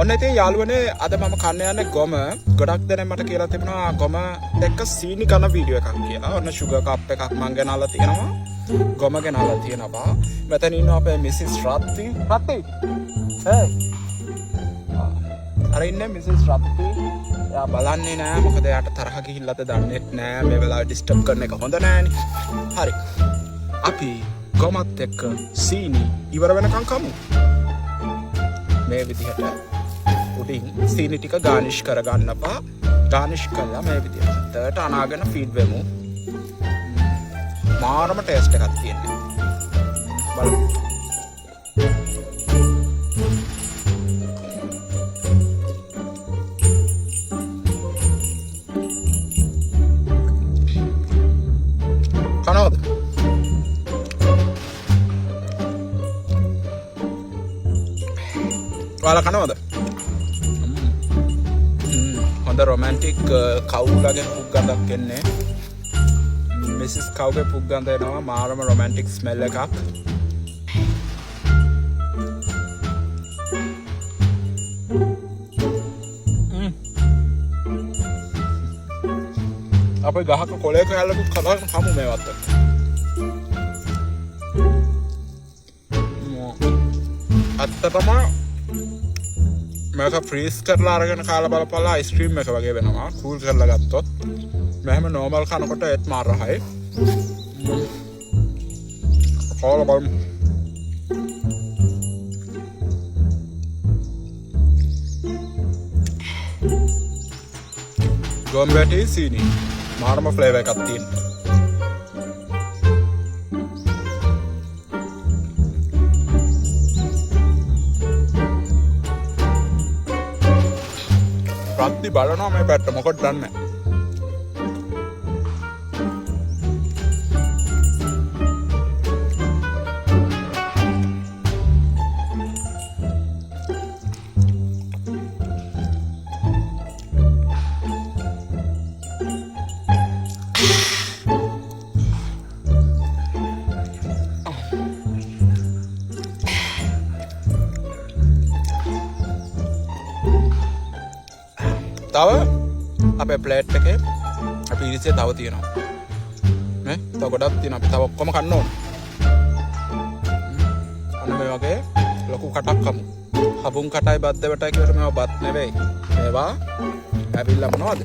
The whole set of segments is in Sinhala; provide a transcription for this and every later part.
ඔන්න ඉතින් යාළුවනේ අද මම කන්න යන්නේ ගොම. ගොඩක් දෙනෙක් මට කියලා තිබුණා ගොම එක්ක සීනි කන වීඩියෝ එකක් කියලා. ඔන්න ෂුගර් කප් එකක් මං ගෙනල්ලා තියෙනවා. ගොම ගෙනල්ලා තියෙනවා. මෙතන ඉන්නවා අපේ මිසිස් රත්ති. රත්ති. හේ. අර ඉන්නේ මිසිස් රත්ති. එයා බලන්නේ නෑ මොකද එයාට තරහ ගිහිල්ලාද දන්නේ නෑ. මේ වෙලාවේ ඩිස්ටර්බ් කරන එක හොඳ නෑනේ. හරි. අපි ගොමත් එක්ක සීනි ඉවර වෙනකන් කමු. මේ විදිහට උඩින් සීනි ටික ගානිෂ් කරගන්නපා. ගානිෂ් කළා මේ විදිහට අනාගෙන ෆීඩ් වෙමු. මාරම ටේස්ට් එකක් තියෙනවා. බලමු. කනවද? ඔයාලා කනවද? හොඳ රොමැන්ටික් කවුලගේ පුක් ගඳක් එන්නේ. මිසිස් කවුගේ පුක් ගඳ එනවා. මාරම රොමැන්ටික් ස්මෙල් එකක්. අපේ ගහක කොලයක හැල්ලකුත් කතාගෙන කමු මේවත්. ඇත්තටම මේක ෆ්‍රීස් කරලා අරගෙන කාලා බලපල්ලා අයිස්ක්‍රීම් එක වගේ වෙනවා. කූල් කරලා ගත්තොත් මෙහෙම නෝමල් කනකොට ඒත් මාර රහයි. කාලා බලමු. ගොම්බැටි සීනි මාරම ෆ්ලේවර් එකක් තියෙනවා. රත්ති බලනවා මේ පැත්ත මොකද දන්නේ. තව අපේ ප්ලේට් එකේ අපි ඉරිසිය තව තියෙනවා. නේ? තව ගොඩක් තියෙනවා. අපි තව ඔක්කොම කන්න ඕන. අන්න මේ වගේ ලොකු කටක් කමු. හබුන් කටයි බත් දෙවටයි කියවට මේවා බත් නෙවෙයි. මේවා ඇවිල්ලා මොනවද?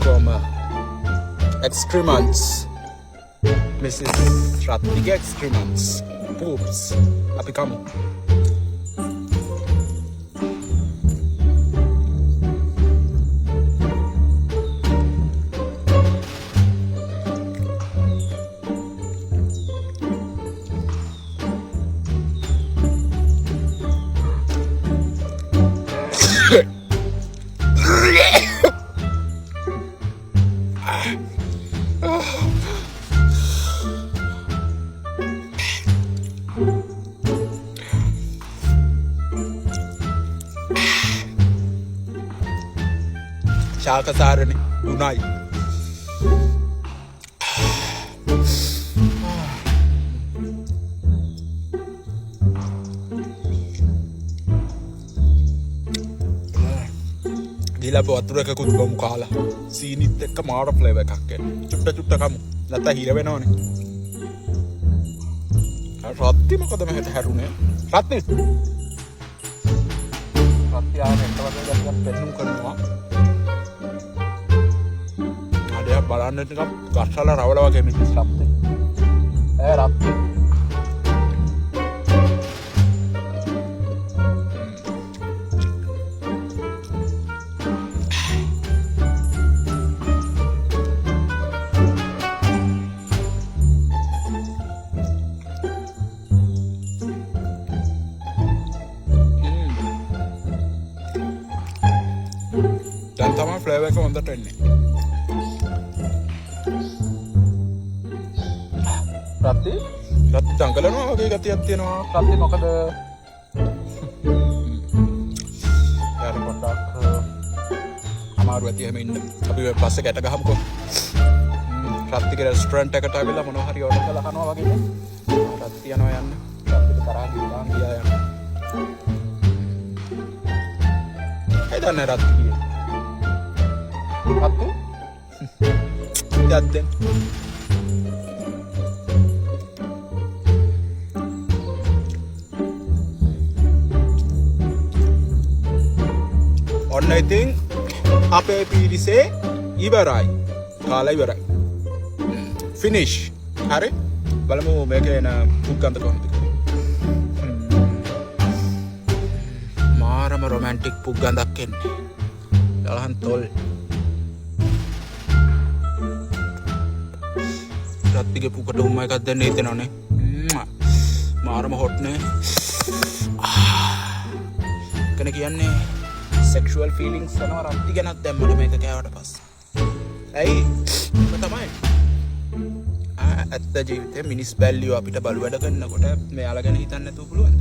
කොම එක්ස්ක්‍රීමන්ට්ස්. මිසිස් රත්තිගේ එක්ස්ක්‍රීමන්ට්ස්. පූප්ස්. අපි කමු. ශාකසාරණි උණයි. ගිලප වතුර එකකුත් බොමු කාලා. සීනිත් එක්ක මාර ෆ්ලේවර් එකක් එන්නේ. චුට්ට කමු. නැත්නම් හිර වෙනවනේ. රත්ති මොකද මෙහෙට හැරුනේ? රත්ති. රත්ති ආයෙත් වගේ දැක්කත් පෙන්නුම් කරනවා. ආඩියා බලන්න ටිකක් ගස්සලා රවල වගේ මිනිස් රත්ති. රත්ති. දැන් තමයි ෆ්ලේවර් එක හොඳට එන්නේ. රත්ති දඟලනවා වගේ ගතියක් තියෙනවා. රත්ති මොකද? යාර පොඩ්ඩක් අමාරු ඇති හැම ඉන්න. අපි පස්සේ ගැට ගහමුකෝ. රත්තිගේ රෙස්ටොරන්ට් එකට ආවිලා මොනවා හරි ඕඩර් කරලා කනවා වගේ නේ. රත්ති යනවා යන්න. රත්තිට තරහ ගියා යන්න. මමයි දන්නේ රත්ති කියන්නේ. රත්තු? යද්දෙන්. ඔන්න ඉතින් අපේ පීරිසේ ඉවරයි. කාලා ඉවරයි. ෆිනිෂ්. හරි. බලමු මේකේ එන පුක්කන්ද කොහොමද කියලා. මාරම රොමැන්ටික් පුක්ගන්දක් එන්නේ. යලහන් තොල්. රත්තිගේ පුකට උම්ම එකක් දෙන්න හිතෙනවනේ. මාරම හොට් නේ. කන කියන්නේ sexual feelings යනවා රත්ති ගැනත් දැම්මද මේක කෑවට පස්සේ. ඇයි? ඒක තමයි. ඇත්ත ජීවිතේ මිනිස් බැල්ලියෝ අපිට බලු වැඩ කරනකොට මෙයාලා ගැන හිතන්න නැතුව පුළුවන්.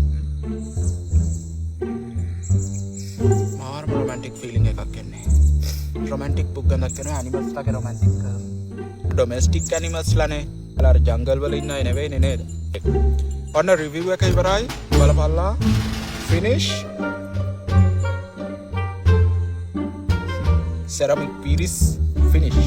මාරම romantic feeling එකක් එන්නේ. romantic book ගන්නක් කරනවා animals ලාගේ romantic domestic animals ලානේ. අර ජංගල් වල ඉන්න අය නෙවෙයිනේ නේද? ඔන්න review එක ඉවරයි. බලපල්ලා. finish. ceramic piece finish.